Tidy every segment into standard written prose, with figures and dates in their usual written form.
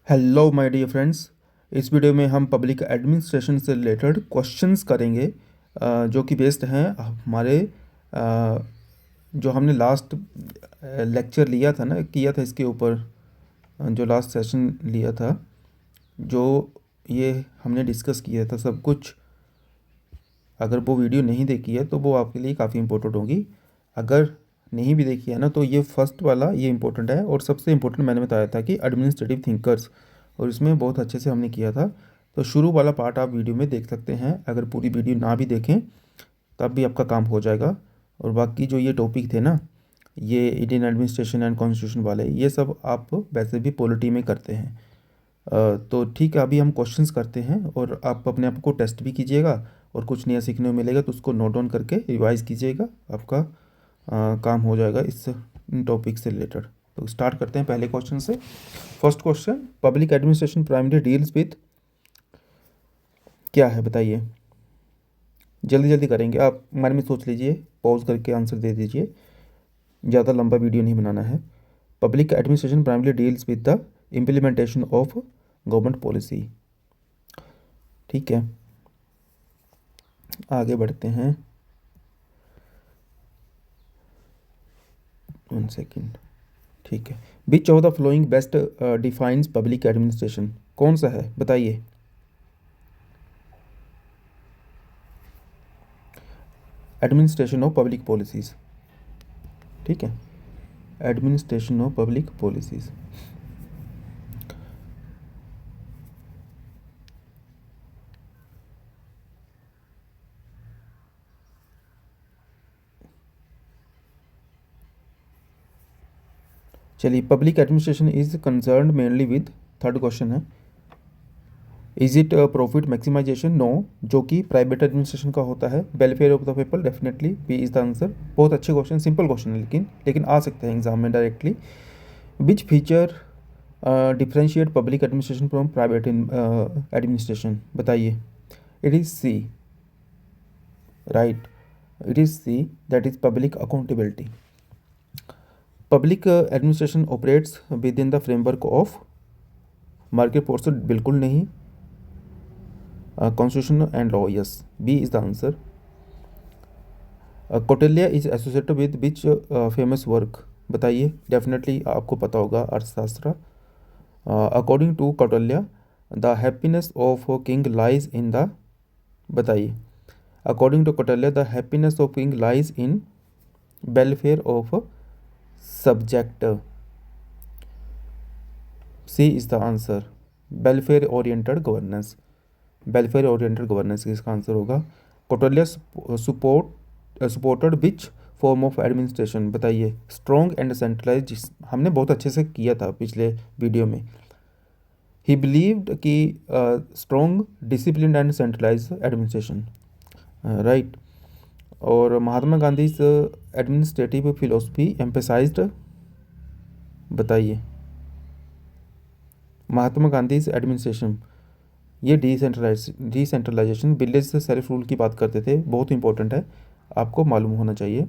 Hello my dear friends. इस video में हम पब्लिक एडमिनिस्ट्रेशन से रिलेटेड क्वेश्चंस करेंगे, जो कि बेस्ड हैं हमारे जो हमने लास्ट लेक्चर लिया था ना, किया था इसके ऊपर। जो लास्ट सेशन लिया था, जो ये हमने डिस्कस किया था सब कुछ। अगर वो वीडियो नहीं देखी है तो वो आपके लिए काफ़ी इंपॉर्टेंट होगी। अगर नहीं भी देखी है ना, तो ये फर्स्ट वाला ये इंपॉर्टेंट है। और सबसे इम्पोर्टेंट मैंने बताया था कि एडमिनिस्ट्रेटिव थिंकर्स, और इसमें बहुत अच्छे से हमने किया था। तो शुरू वाला पार्ट आप वीडियो में देख सकते हैं। अगर पूरी वीडियो ना भी देखें तब भी आपका काम हो जाएगा। और बाकी जो ये टॉपिक थे ना, ये इंडियन एडमिनिस्ट्रेशन एंड कॉन्स्टिट्यूशन वाले, ये सब आप वैसे भी पॉलिटी में करते हैं। तो ठीक है, अभी हम क्वेश्चंस करते हैं और आप अपने आप को टेस्ट भी कीजिएगा। और कुछ नया सीखने को मिलेगा तो उसको नोट डाउन करके रिवाइज कीजिएगा। आपका काम हो जाएगा इस टॉपिक से रिलेटेड। तो स्टार्ट करते हैं पहले क्वेश्चन से। First question, public administration primary deals with, क्या है बताइए। जल्दी जल्दी करेंगे, आप मन में सोच लीजिए, पॉज करके आंसर दे दीजिए। ज़्यादा लंबा वीडियो नहीं बनाना है। Public administration primary deals with the implementation of government policy. ठीक है, आगे बढ़ते हैं। 1 सेकेंड। ठीक है, which of the following best defines public administration, कौन सा है बताइए। Administration of public policies. ठीक है, एडमिनिस्ट्रेशन ऑफ पब्लिक पॉलिसीज। चलिए, public administration is concern mainly with, third question है, is it profit maximisation, no, जो कि प्राइवेट एडमिनिस्ट्रेशन का होता है। Welfare of the people, definitely be is the answer. बहुत अच्छे क्वेश्चन, सिंपल क्वेश्चन है, लेकिन आ सकते हैं एग्जाम में directly. Which feature differentiate public administration from private administration, बताइए। It is C, right, it is C, that is public accountability. Public administration operates with in the framework of market force, बिल्कुल नहीं। Constitution and law, yes, B is the answer. Kautilya is associated with which famous work, बताइए। Definitely आपको पता होगा, Arthashastra. According to Kautilya, the happiness of king lies in the, बताइए। According to Kautilya, the happiness of king lies in welfare of subject, C is the answer. Welfare oriented governance, welfare oriented governance इसका answer होगा। Kautilya supported which form of administration, बताइए। Strong and centralise, हमने बहुत अच्छे से किया था पिछले वीडियो में। ही बिलीव्ड कि strong discipline and centralise administration, right. और Mahatma Gandhi administrative philosophy emphasised, बताइए। महात्मा गांधी एडमिनिस्ट्रेशन, ये डिसेंट्रलाइजेशन, विलेज से सेल्फ रूल की बात करते थे, बहुत इंपॉर्टेंट है, आपको मालूम होना चाहिए।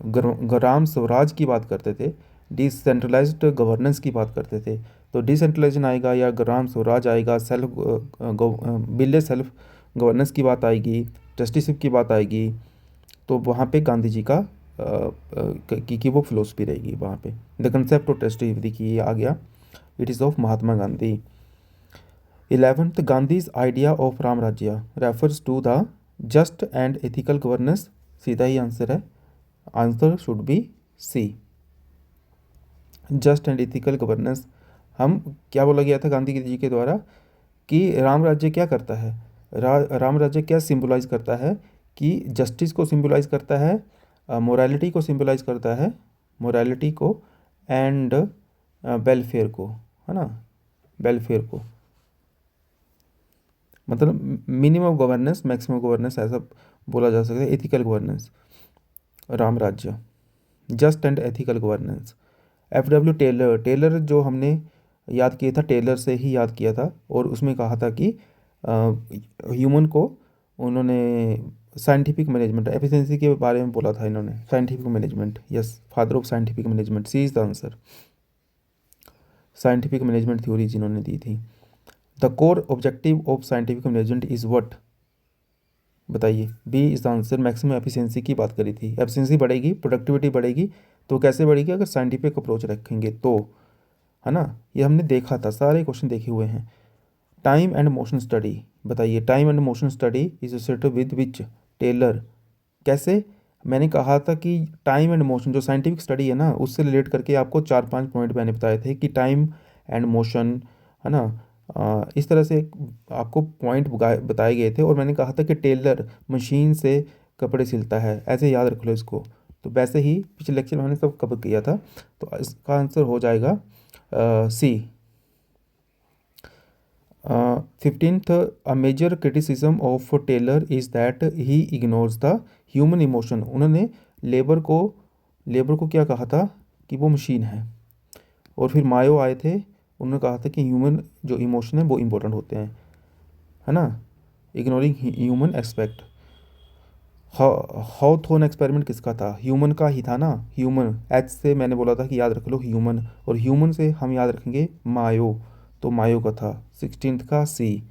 ग्राम स्वराज की बात करते थे, डिसेंट्रलाइज्ड गवर्नेंस की बात करते थे। तो डिसेंट्रलाइजेशन आएगा या ग्राम स्वराज आएगा, विलेज सेल्फ गवर्नेंस की बात आएगी, ट्रस्टीशिप की बात आएगी, तो वहाँ पे गांधी जी का की वो फिलोसफी रहेगी वहाँ पे। द कंसेप्ट ऑफ ट्रस्टीशिप, देखिए ये आ गया, it is of Mahatma Gandhi. 11th, Gandhi's idea of Ram Rajya refers to the just and ethical governance, सीधा ही आंसर है, answer should be C, just and ethical governance. हम क्या बोला गया था गांधी जी के द्वारा कि राम राज्य क्या करता है, राम राज्य क्या सिंबलाइज करता है, कि जस्टिस को सिंबलाइज करता है, मोरालिटी को सिंबलाइज करता है, मोरालिटी को एंड वेलफेयर को, है ना, वेलफेयर को, मतलब मिनिमम गवर्नेंस मैक्सिमम गवर्नेंस, ऐसा बोला जा सकता है। Ethical governance, Ram Rajya, just and ethical governance. F.W. Taylor, Taylor जो हमने याद किया था, टेलर से ही याद किया था, और उसमें कहा था कि ह्यूमन को उन्होंने साइंटिफिक मैनेजमेंट एफिशिएंसी के बारे में बोला था इन्होंने, scientific management, yes, father of scientific management, C is the answer. Scientific management theory जिन्होंने दी थी। The core objective of scientific management is what, बताइए। B is the answer, maximum efficiency की बात करी थी। एफिशिएंसी बढ़ेगी, प्रोडक्टिविटी बढ़ेगी, तो कैसे बढ़ेगी? अगर साइंटिफिक अप्रोच रखेंगे तो, है ना। ये हमने देखा था, सारे क्वेश्चन देखे हुए हैं। टाइम एंड मोशन स्टडी, बताइए। Time and motion study is associated with which? Taylor. कैसे? मैंने कहा था कि टाइम एंड मोशन जो साइंटिफिक स्टडी है ना, उससे रिलेट करके आपको 4-5 पॉइंट मैंने बताए थे कि टाइम एंड मोशन, है ना। इस तरह से आपको पॉइंट बताए गए थे, और मैंने कहा था कि टेलर मशीन से कपड़े सिलता है, ऐसे याद रख लो इसको। तो वैसे ही पिछले लेक्चर में हमने सब कवर किया था, तो इसका आंसर हो जाएगा C. 15th, a major criticism of Taylor is that he ignores the human emotion. उन्होंने लेबर को क्या कहा था? कि वो मशीन है। और फिर मायो आए थे, उन्होंने कहा था कि ह्यूमन जो इमोशन है वो इम्पोर्टेंट होते हैं, है ना। Ignoring human aspect. Hawthorne experiment किसका था? ह्यूमन का ही था ना। ह्यूमन, एच से मैंने बोला था कि याद रख लो ह्यूमन, और ह्यूमन से हम याद रखेंगे मायो, तो मायो का था। 16th का C.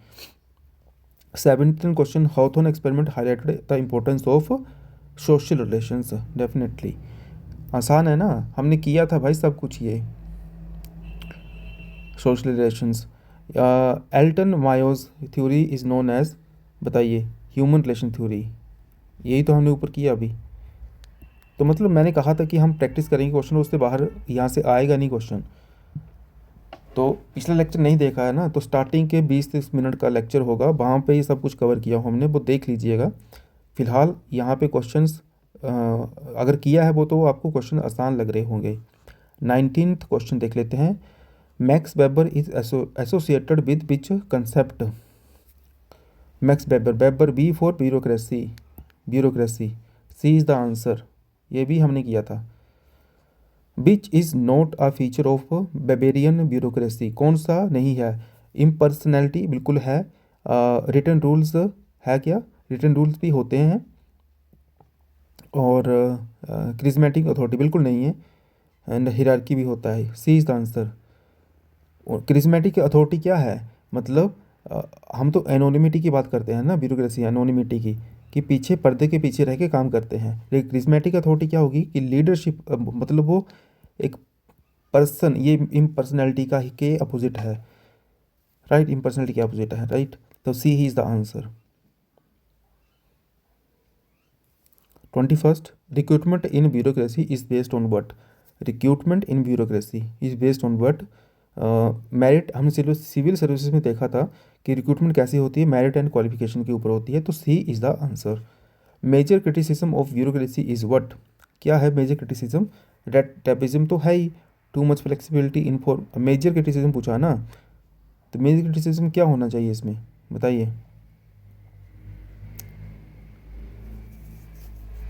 17th question, Hawthorne experiment highlighted the importance of social relations. Definitely आसान है ना, हमने किया था भाई सब कुछ ये social relations. Elton Mayo's theory is known as, बताइए, ह्यूमन रिलेशन थ्योरी। यही तो हमने ऊपर किया अभी। तो मतलब मैंने कहा था कि हम प्रैक्टिस करेंगे क्वेश्चन, उससे बाहर यहाँ से आएगा नहीं क्वेश्चन। तो पिछला लेक्चर नहीं देखा है ना, तो स्टार्टिंग के 20-30 मिनट का लेक्चर होगा, वहाँ पे ये सब कुछ कवर किया हमने, वो देख लीजिएगा। फिलहाल यहाँ पे क्वेश्चंस अगर किया है वो, तो आपको क्वेश्चन आसान लग रहे होंगे। 19th क्वेश्चन देख लेते हैं। Max Weber is associated with which concept? Max Weber, Weber B for bureaucracy, bureaucracy, C is the answer. ये भी हमने किया था। Which is not a feature of Weberian bureaucracy, कौन सा नहीं है? इम्पर्सनैलिटी बिल्कुल है। रिटन रूल्स है क्या? रिटन रूल्स भी होते हैं। और क्रिज्मेटिक अथॉरिटी बिल्कुल नहीं है। एंड हिरार्की भी होता है, सी इज़ द आंसर। और क्रिज्मेटिक अथॉरिटी क्या है? मतलब हम तो एनोनिमिटी की बात करते हैं ना, ब्यूरोक्रेसी एनोनिमिटी की, कि पीछे पर्दे के पीछे रह के काम करते हैं। लेकिन क्रिज्मेटिक अथॉरिटी क्या होगी? कि लीडरशिप, मतलब वो एक पर्सन, ये इम्पर्सनैलिटी का ही के अपोजिट है, राइट। इम्पर्सनैलिटी के अपोजिट है, राइट। तो सी ही is the answer. 21st, recruitment in bureaucracy is based on what? Recruitment in bureaucracy is based on what? Merit. हमने सिविल सर्विसेज में देखा था कि रिक्रूटमेंट कैसी होती है, मेरिट एंड क्वालिफिकेशन के ऊपर होती है, तो C is the answer. Major criticism of bureaucracy is what? क्या है मेजर क्रिटिसिज्म? रेड टेपिज्म तो है ही, too much flexibility in for, major criticism पूछा ना, तो मेजर क्रिटिसिज्म क्या होना चाहिए इसमें, बताइए।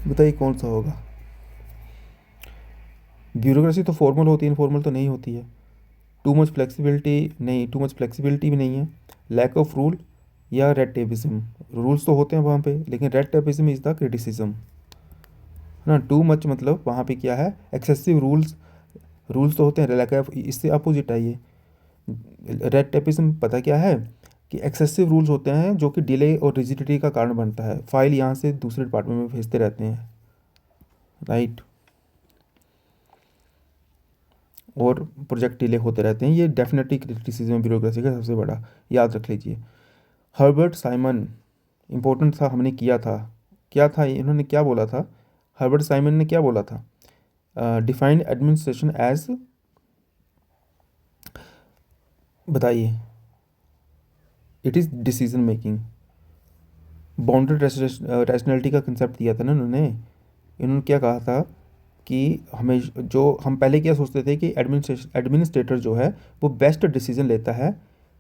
बताइए कौन सा होगा? ब्यूरोक्रेसी तो फॉर्मल होती है, इनफॉर्मल तो नहीं होती है। टू मच फ्लेक्सिबिलिटी नहीं, टू मच फ्लेक्सिबिलिटी भी नहीं है। लैक ऑफ रूल या रेड टेपिज्म, रूल्स तो होते हैं वहाँ पे, लेकिन red tapism is the criticism, है ना। टू मच मतलब वहाँ पे क्या है? एक्सेसिव रूल्स, रूल्स तो होते हैं, लैक ऑफ, इससे अपोजिट है ये। रेड टेपिज्म पता क्या है? कि एक्सेसिव रूल्स होते हैं जो कि डिले और रिजिडिटी का कारण बनता है, फाइल यहाँ से दूसरे डिपार्टमेंट में भेजते रहते हैं, राइट। और प्रोजेक्ट डिले होते रहते हैं, ये डेफिनेटली क्रिटिसिज्म ब्यूरोक्रेसी का सबसे बड़ा, याद रख लीजिए। हर्बर्ट साइमन, इम्पोर्टेंट था, हमने किया था। क्या था इन्होंने क्या बोला था? हर्बर्ट साइमन ने क्या बोला था? डिफाइंड एडमिनिस्ट्रेशन एज, बताइए। It is decision making. Bounded rationality का कंसेप्ट दिया था ना इन्होंने। इन्होंने क्या कहा था कि हमें, जो हम पहले क्या सोचते थे कि एडमिनिस्ट्रेटर जो है वो बेस्ट डिसीजन लेता है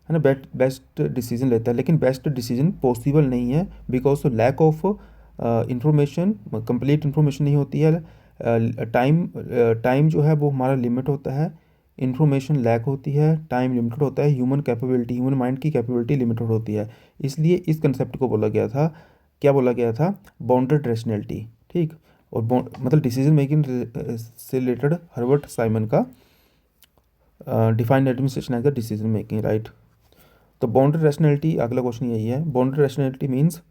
ना, बेस्ट डिसीजन लेता है, लेकिन बेस्ट डिसीजन पॉसिबल नहीं है, because lack of information, complete information नहीं होती है। टाइम जो है वो हमारा लिमिट होता है, इंफॉर्मेशन लैक होती है, टाइम लिमिटेड होता है, ह्यूमन कैपेबिलिटी, ह्यूमन माइंड की कैपेबिलिटी लिमिटेड होती है। इसलिए इस कंसेप्ट को बोला गया था, क्या बोला गया था? बाउंडेड रैशनैलिटी, ठीक। और मतलब डिसीजन मेकिंग से रिलेटेड हर्बर्ट साइमन का define administration as the decision making, right. तो बाउंड्री रैशनैलिटी, अगला क्वेश्चन यही है। Boundary rationality means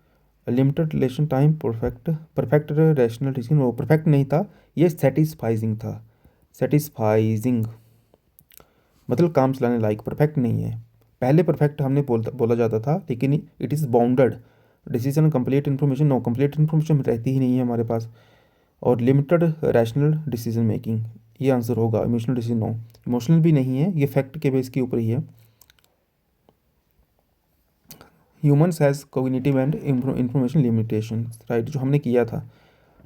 limited relation time perfect rational decision. वो परफेक्ट नहीं था, ये सेटिस्फाइजिंग था। सेटिस्फाइजिंग मतलब काम चलाने लायक, परफेक्ट नहीं है। पहले परफेक्ट हमने बोला जाता था, लेकिन it is bounded decision. Complete information no, complete information रहती ही नहीं है हमारे पास। और लिमिटेड रैशनल डिसीजन मेकिंग, ये आंसर होगा। इमोशनल डिसीजन नो, इमोशनल भी नहीं है, ये फैक्ट के बेस के ऊपर ही है। Humans has cognitive and information limitation, right, जो हमने किया था।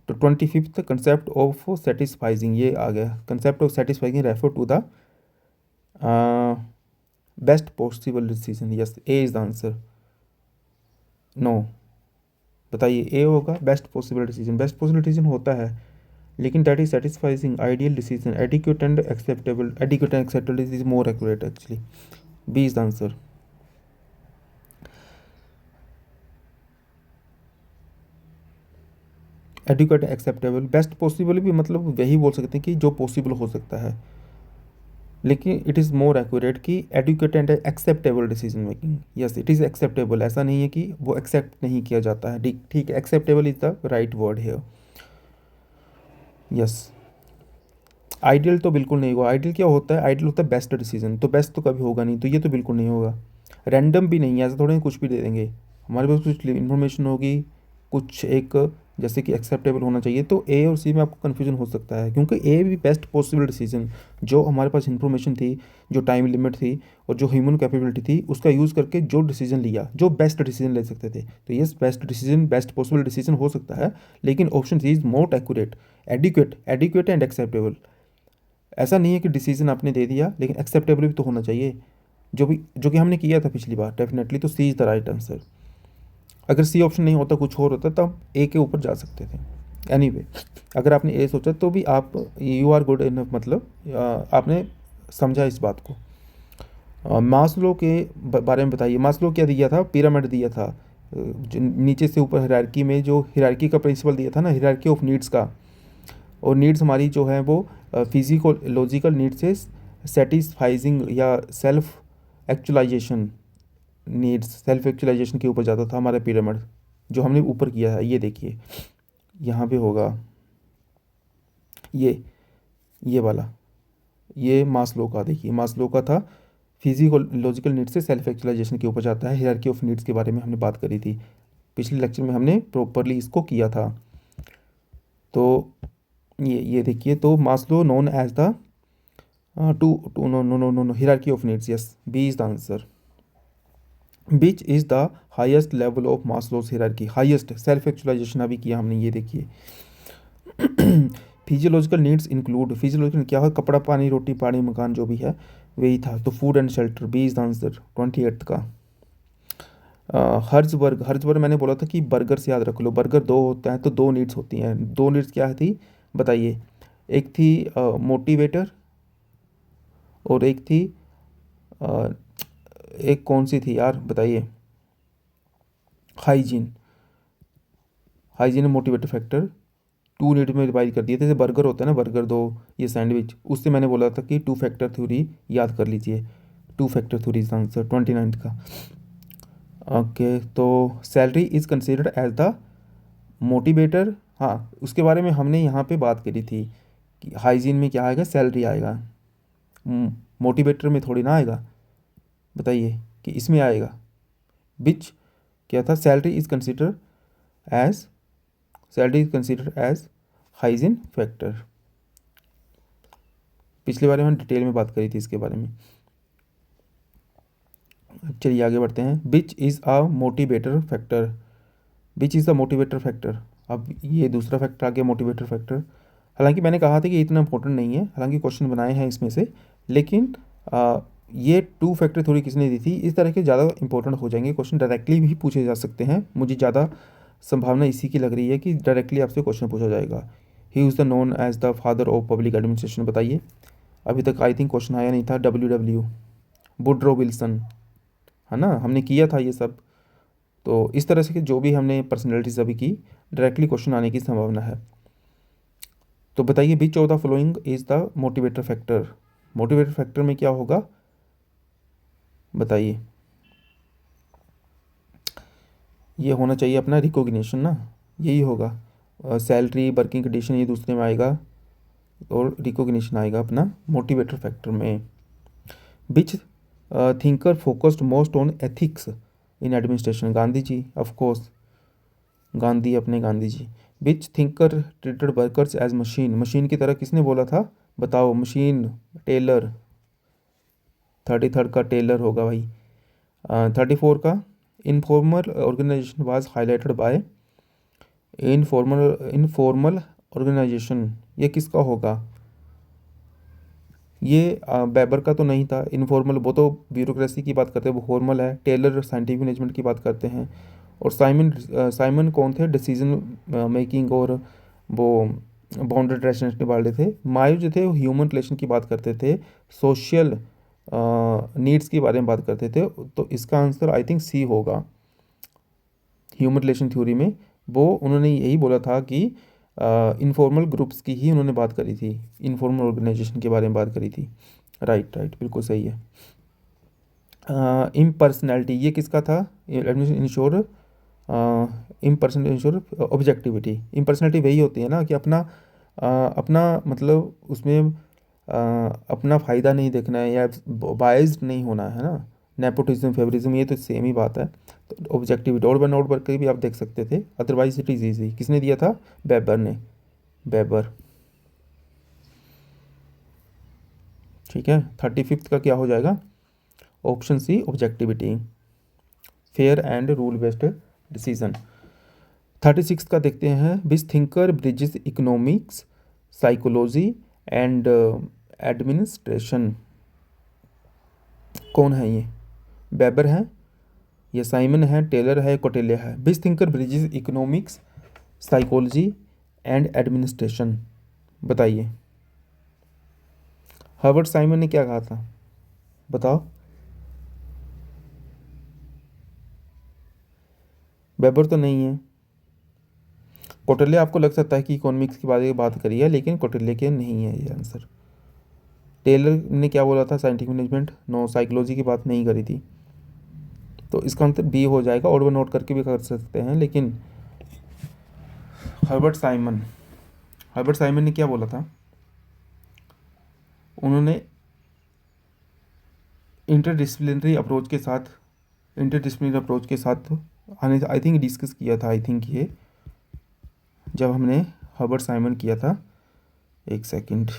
तो 25th कंसेप्ट ऑफ सेटिस्फाइजिंग, ये आ गया। Concept of satisficing refer to the best possible decision. Yes, A is the answer. No, बताइए ए होगा best possible decision. Best possible decision होता है, लेकिन that is satisficing ideal decision. Adequate and acceptable, adequate and acceptable is more accurate actually. B is the answer. Adequate acceptable, best possible भी मतलब वही बोल सकते हैं कि जो पॉसिबल हो सकता है, लेकिन इट इज़ मोर एक्यूरेट कि adequate and acceptable decision making. Yes, it is acceptable, ऐसा नहीं है कि वो एक्सेप्ट नहीं किया जाता है। ठीक है, acceptable is the right word है। यस, आइडियल तो बिल्कुल नहीं होगा। आइडियल क्या होता है? आइडियल होता है बेस्ट डिसीजन, तो बेस्ट तो कभी होगा नहीं, तो ये तो बिल्कुल नहीं होगा। रैंडम भी नहीं है, ऐसा थोड़ा कुछ भी दे देंगे। हमारे पास कुछ इन्फॉर्मेशन होगी, कुछ एक जैसे कि एक्सेप्टेबल होना चाहिए। तो ए और सी में आपको कन्फ्यूजन हो सकता है, क्योंकि ए भी बेस्ट पॉसिबल डिसीजन, जो हमारे पास इन्फॉर्मेशन थी, जो टाइम लिमिट थी और जो ह्यूमन कैपेबिलिटी थी, उसका यूज़ करके जो डिसीजन लिया, जो बेस्ट डिसीजन ले सकते थे। तो ये best decision, best possible decision हो सकता है, लेकिन option C is more accurate. Adequate and acceptable, ऐसा नहीं है कि डिसीजन आपने दे दिया, लेकिन एक्सेप्टेबल भी तो होना चाहिए, जो कि हमने किया था पिछली बार डेफिनेटली। तो C is the right answer. अगर सी ऑप्शन नहीं होता, कुछ और होता, तब ए के ऊपर जा सकते थे। एनीवे, अगर आपने ए सोचा तो भी आप यू आर गुड इनफ, मतलब आपने समझा इस बात को। मास्लो के बारे में बताइए। मास्लो क्या दिया था? पिरामिड दिया था, जो नीचे से ऊपर हायरार्की में जो हायरार्की का प्रिंसिपल दिया था ना, हायरार्की ऑफ नीड्स का। और नीड्स हमारी जो है वो फिजिकोलॉजिकल नीड्स से सेटिस्फाइजिंग या self actualisation needs, self actualisation के ऊपर जाता था हमारा पिरामिड, जो हमने ऊपर किया है। ये देखिए यहाँ पे होगा ये वाला, ये मास्लो का, देखिए मास्लो का था फिजिकोलॉजिकल नीड्स से सेल्फ एक्चुलाइजेशन के ऊपर जाता है। हायरार्की ऑफ नीड्स के बारे में हमने बात करी थी पिछले लेक्चर में, हमने प्रॉपरली इसको किया था। तो ये देखिए, तो Maslow known as the to no no no no hierarchy of needs. Yes, B is the answer. Which is the highest level of Maslow's hierarchy? Highest self actualization अभी किया हमने, ये देखिए। फिजियोलॉजिकल नीड्स इंक्लूड, फिजियोलॉजिकल क्या है? कपड़ा, पानी, रोटी, पानी, मकान, जो भी है वही था। तो food and shelter, B is the answer 28th का। हर्जबर्ग मैंने बोला था कि बर्गर से याद रख लो, बर्गर दो होता है तो दो नीड्स होती हैं। दो नीड्स क्या थी बताइए? एक थी मोटिवेटर, और एक थी एक कौन सी थी यार बताइए? Hygiene. Hygiene motivator factor two need में डिवाइड कर दिए थे। जैसे बर्गर होता है ना, बर्गर दो, ये सैंडविच, उससे मैंने बोला था कि टू फैक्टर थ्योरी याद कर लीजिए। Two factor theory is answer 29th का। ओके, तो salary is considered as the motivator. हाँ, उसके बारे में हमने यहाँ पे बात करी थी कि हाइजीन में क्या आएगा? सैलरी आएगा। मोटिवेटर में थोड़ी ना आएगा, बताइए कि इसमें आएगा। विच क्या था? Salary is consider as, salary is consider as hygiene factor. पिछले बारे में हम डिटेल में बात करी थी इसके बारे में। चलिए आगे बढ़ते हैं। Which is a motivator factor? Which is the motivator factor? अब ये दूसरा फैक्टर आ गया, मोटिवेटर फैक्टर। हालांकि मैंने कहा था कि इतना इंपॉर्टेंट नहीं है, हालांकि क्वेश्चन बनाए हैं इसमें से, लेकिन ये टू फैक्टर थोड़ी किसने दी थी, इस तरह के ज़्यादा इंपॉर्टेंट हो जाएंगे क्वेश्चन, डायरेक्टली भी पूछे जा सकते हैं। मुझे ज़्यादा संभावना इसी की लग रही है कि डायरेक्टली आपसे क्वेश्चन पूछा जाएगा। He is the known as the father of public administration, बताइए। अभी तक आई थिंक क्वेश्चन आया नहीं था। WW वुडरो विल्सन, है ना, हमने किया था ये सब। तो इस तरह से कि जो भी हमने पर्सनैलिटीज अभी की, डायरेक्टली क्वेश्चन आने की संभावना है। तो बताइए विच of the following is the motivator factor? Motivator factor में क्या होगा बताइए। ये होना चाहिए अपना रिकॉग्निशन ना, यही होगा। सैलरी, वर्किंग कंडीशन ये दूसरे में आएगा और रिकॉग्निशन आएगा अपना मोटिवेटर फैक्टर में। Which thinker focused most on ethics in administration? Gandhi ji, of course Gandhi, अपने Gandhi ji. Which thinker treated workers as machine? Machine की तरह किसने बोला था बताओ? Machine, Taylor. 33rd का टेलर होगा भाई। 34 का informal organisation was highlighted by? Informal organisation ये किसका होगा? ये बेबर का तो नहीं था। इनफॉर्मल वो तो ब्यूरोक्रेसी की बात करते हैं, वो फॉर्मल है। टेलर साइंटिफिक मैनेजमेंट की बात करते हैं। और साइमन कौन थे? डिसीजन मेकिंग और वो बाउंड्री रैशनलिटी वाले थे। मायो जो थे वो ह्यूमन रिलेशन की बात करते थे, सोशल नीड्स के बारे में बात करते थे। तो इसका आंसर आई थिंक सी होगा। ह्यूमन रिलेशन थ्योरी में वो उन्होंने यही बोला था कि इनफॉर्मल ग्रुप्स की ही उन्होंने बात करी थी, इनफॉर्मल ऑर्गेनाइजेशन के बारे में बात करी थी। राइट राइट, बिल्कुल सही है। इम्पर्सनैलिटी ये किसका था? Ensure impersonal ensure objectivity. Impersonality वही होती है ना कि अपना अपना मतलब उसमें अपना फ़ायदा नहीं देखना है या बायस्ड नहीं होना है ना। नेपोटिज्म, फेवरिज्म ये तो सेम ही बात है। तो ऑब्जेक्टिविटी और नोट करके भी आप देख सकते थे, अदरवाइज इट इज़ ईजी। किसने दिया था? बेबर ने, बेबर। ठीक है। 35th का क्या हो जाएगा? Option C, objectivity, fair and rule based decision. 36 का देखते हैं। Which thinker bridges economics, psychology and administration? कौन है ये? बेबर है, ये साइमन है, टेलर है, कोटेलिया है? Which thinker bridges economics, psychology and administration? बताइए। हर्बर्ट साइमन ने क्या कहा था बताओ? बेबर तो नहीं है। कोटेलिया आपको लग सकता है कि इकोनॉमिक्स के बारे में बात करी है, लेकिन कोटेलिया के नहीं है ये आंसर। टेलर ने क्या बोला था? Scientific management. नो, साइकोलॉजी की बात नहीं करी थी। तो इसका आंसर बी हो जाएगा। और वो नोट करके भी कर सकते हैं, लेकिन हर्बर्ट साइमन, हर्बर्ट साइमन ने क्या बोला था? उन्होंने इंटरडिसिप्लिनरी अप्रोच के साथ आने आई थिंक डिस्कस किया था, आई थिंक ये जब हमने हर्बर्ट साइमन किया था। एक सेकंड,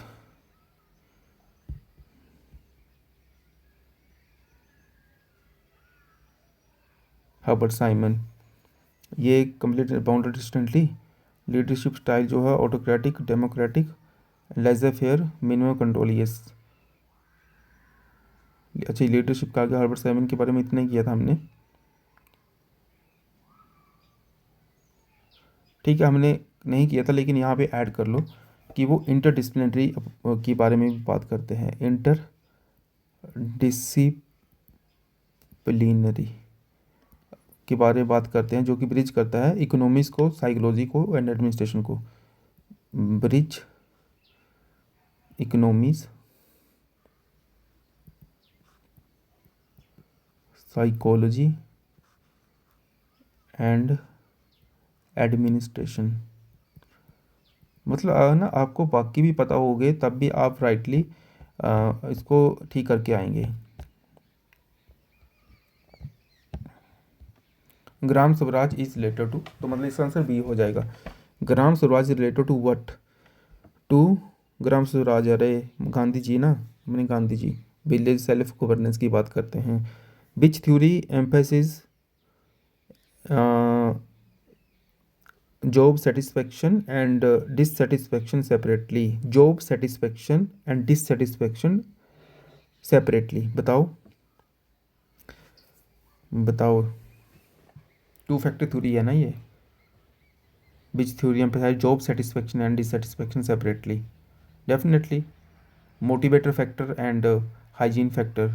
हर्बर्ट साइमन, ये complete boundary distantly, leadership style जो है autocratic, democratic, laissez faire, minimum control. Yes, अच्छा लीडरशिप का आगे हर्बर्ट साइमन के बारे में इतना ही किया था हमने। ठीक है, हमने नहीं किया था, लेकिन यहाँ पे ऐड कर लो कि वो इंटरडिसिप्लिनरी के बारे में भी बात करते हैं। इंटरडिसिप्लिनरी के बारे में बात करते हैं, जो कि ब्रिज करता है इकोनॉमिक्स को, साइकोलॉजी को एंड एडमिनिस्ट्रेशन को। Bridge economics, psychology and administration. मतलब ना आपको बाकी भी पता होगे तब भी आप राइटली इसको ठीक करके आएंगे। Gram Swaraj is related to, तो मतलब इसका आंसर बी हो जाएगा। Gram Swaraj is related to what? To Gram Swaraj, अरे गांधी जी ना, मैंने Gandhi ji village self governance की बात करते हैं। Which theory emphasis job satisfaction and dissatisfaction separately? Job satisfaction and dissatisfaction separately, बताओ बताओ। टू फैक्टर थ्योरी है ना ये। Which theory emphasize job satisfaction and dissatisfaction separately? Definitely motivator factor and hygiene factor.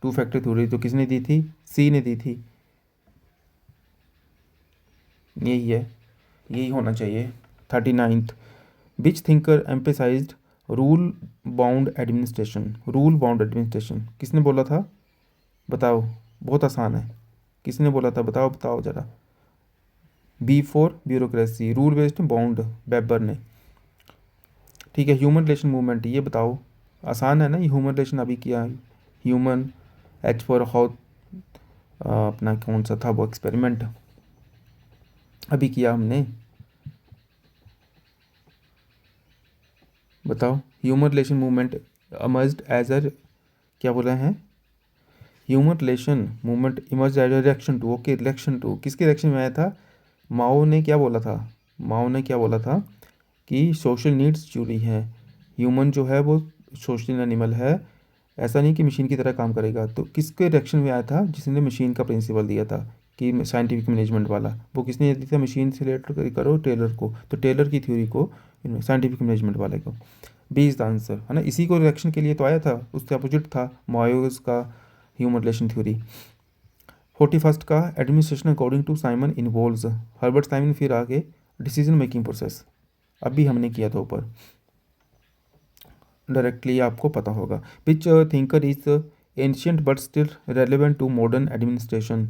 To factor theory तो किसने दी थी? सी ने दी थी। यही है, यही होना चाहिए। 39th, which thinker emphasized rule bound administration, rule bound administration किसने बोला था बताओ, बहुत आसान है, किसने बोला था बताओ बताओ ज़रा। B for bureaucracy, rule based bound, Weber ने। ठीक है, ह्यूमन रिलेशन मूवमेंट, ये बताओ, आसान है ना ये, ह्यूमन रिलेशन अभी किया, ह्यूमन, एच फॉर हाउ, अपना कौन सा था वो एक्सपेरिमेंट अभी किया हमने, बताओ। Human relation movement emerged as a, क्या बोल रहे हैं, human relation movement emerge as a reaction to, okay reaction to, किसके रिएक्शन में आया था, माओ ने क्या बोला था, माओ ने क्या बोला था कि सोशल नीड्स जरूरी है, ह्यूमन जो है वो सोशल एनिमल है, ऐसा नहीं कि मशीन की तरह काम करेगा। तो किसके रिएक्शन में आया था, जिसने मशीन का प्रिंसिपल दिया था कि साइंटिफिक मैनेजमेंट वाला, वो किसने दिया था, मशीन से रिलेटेड करो टेलर को, तो टेलर की थ्योरी को साइंटिफिक मैनेजमेंट वाले को। बी इज़ द आंसर है ना, इसी को रिएक्शन के लिए तो आया था, उसके अपोजिट था मायोस का ह्यूमन रिलेशन थ्योरी। 41 का administration according to Simon involves, Herbert Simon फिर आगे डिसीजन मेकिंग प्रोसेस, अभी हमने किया था ऊपर, डायरेक्टली आपको पता होगा। Which thinker is ancient but still relevant to modern administration,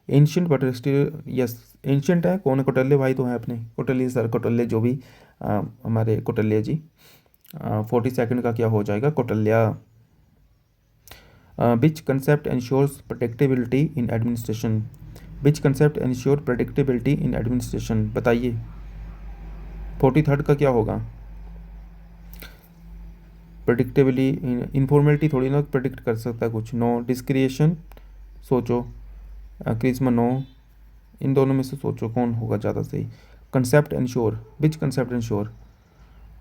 ancient but still, yes ancient है कौन है, कौटिल्य भाई तो हैं अपने, कौटिल्य सर, कौटिल्य जो भी हमारे कौटिल्य जी। 42 का क्या हो जाएगा, Kautilya. Which concept ensures predictability in administration, which concept ensure predictability in administration, बताइए। 43 का क्या होगा, प्रेडिक्टेबिली, इन्फॉर्मेलिटी थोड़ी ना प्रेडिक्ट कर सकता है कुछ, नो, डिस्क्रिएशन, सोचो, क्रिज्मा, नो, इन दोनों में से सोचो कौन होगा ज़्यादा सही। Concept ensure, which concept ensure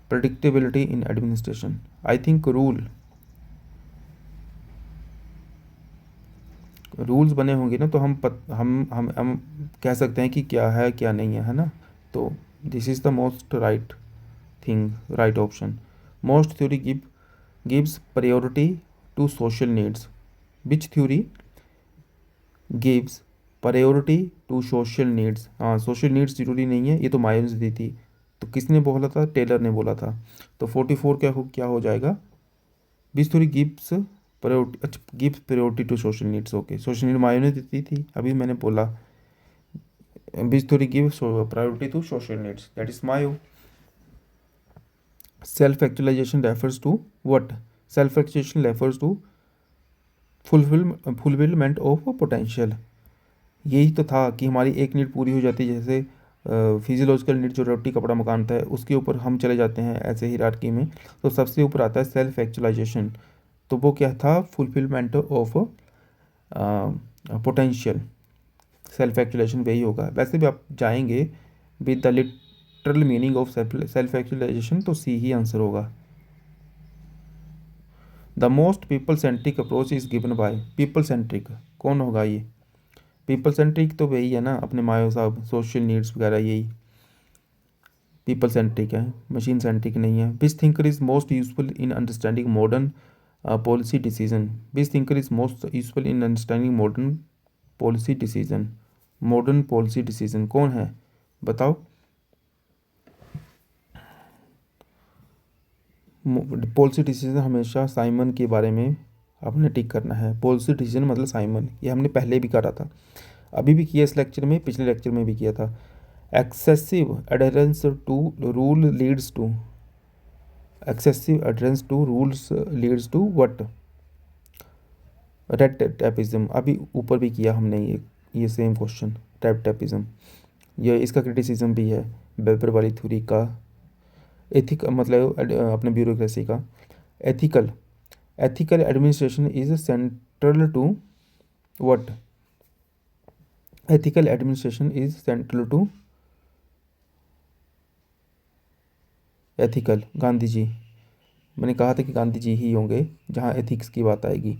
predictability in administration, I think rule, rules बने होंगे ना तो हम कह सकते हैं कि क्या है क्या नहीं है ना, तो this is the most right thing, right option. Most theory gives priority to social needs, which theory gives priority to social needs, हाँ सोशल नीड्स जरूरी नहीं है, ये तो मायोस दी थी, तो किसने बोला था, टेलर ने बोला था। तो 44 क्या हो जाएगा, विच थ्योरी गिव्स प्रायोरिटी, अच्छा gives priority to social needs, okay, social need Mayo ने दी थी, अभी मैंने बोला which theory gives priority to social needs, that is Mayo. Self actualization refers to what, self actualization refers to fulfilment of potential, यही तो था कि हमारी एक नीड पूरी हो जाती है, जैसे फिजियोलॉजिकल नीड जो रोटी कपड़ा मकान था उसके ऊपर हम चले जाते हैं ऐसे हिरार्की में, तो सबसे ऊपर आता है सेल्फ एक्चुअलाइजेशन, तो वो क्या था, fulfilment of potential, self actualisation वही होगा। वैसे भी आप जाएंगे with the literal meaning of self actualisation, तो सी ही आंसर होगा। The most people centric approach is given by, people centric कौन होगा ये, पीपल सेंट्रिक तो वही है ना अपने मायो साहब, सोशल नीड्स वगैरह यही पीपल सेंट्रिक है, मशीन सेंट्रिक नहीं है। Which thinker is most useful in understanding modern policy decision, which thinker is most useful in understanding modern policy decision, modern policy decision कौन है बताओ। पॉलिसी डिसीजन हमेशा Simon के बारे में आपने टिक करना है, पॉलिसी डिसीजन मतलब साइमन, ये हमने पहले भी करा था, अभी भी किया इस लेक्चर में, पिछले लेक्चर में भी किया था। Excessive adherence to rule leads to, excessive adherence to rules leads to what, red tapism, अभी ऊपर भी किया हमने ये सेम क्वेश्चन, रेड टेपिज्म, ये इसका क्रिटिसिज्म भी है वेबर वाली थ्योरी का, एथिक मतलब अपने ब्यूरोक्रेसी का। Ethical, ethical administration is central to what, ethical administration is central to ethical, Gandhi ji, मैंने कहा था कि गांधी जी ही होंगे जहाँ एथिक्स की बात आएगी।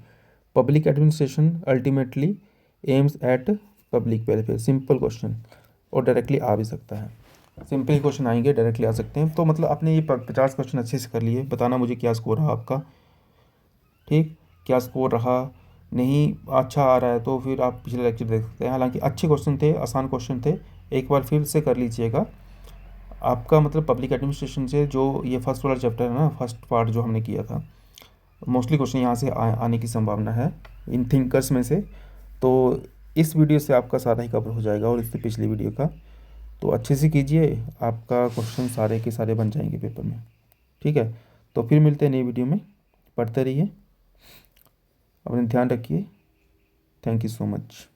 Public administration ultimately aims at public welfare, simple question, और डायरेक्टली आ भी सकता है, सिंपल क्वेश्चन आएंगे डायरेक्टली आ सकते हैं। तो मतलब आपने ये 50 क्वेश्चन अच्छे से कर लिए, बताना मुझे क्या स्कोर रहा आपका, ठीक, क्या स्कोर रहा, नहीं अच्छा आ रहा है तो फिर आप पिछले लेक्चर देख सकते हैं, हालांकि अच्छे क्वेश्चन थे, आसान क्वेश्चन थे, एक बार फिर से कर लीजिएगा, आपका मतलब पब्लिक एडमिनिस्ट्रेशन से जो ये फर्स्ट वाला चैप्टर है ना, फर्स्ट पार्ट जो हमने किया था, मोस्टली क्वेश्चन यहाँ से आने की संभावना है इन थिंकर्स में से। तो इस वीडियो से आपका सारा ही कवर हो जाएगा और इससे पिछली वीडियो का। तो अच्छे से कीजिए, आपका क्वेश्चन सारे के सारे बन जाएंगे पेपर में। ठीक है, तो फिर मिलते हैं नई वीडियो में। पढ़ते रहिए, अपना ध्यान रखिए। Thank you so much.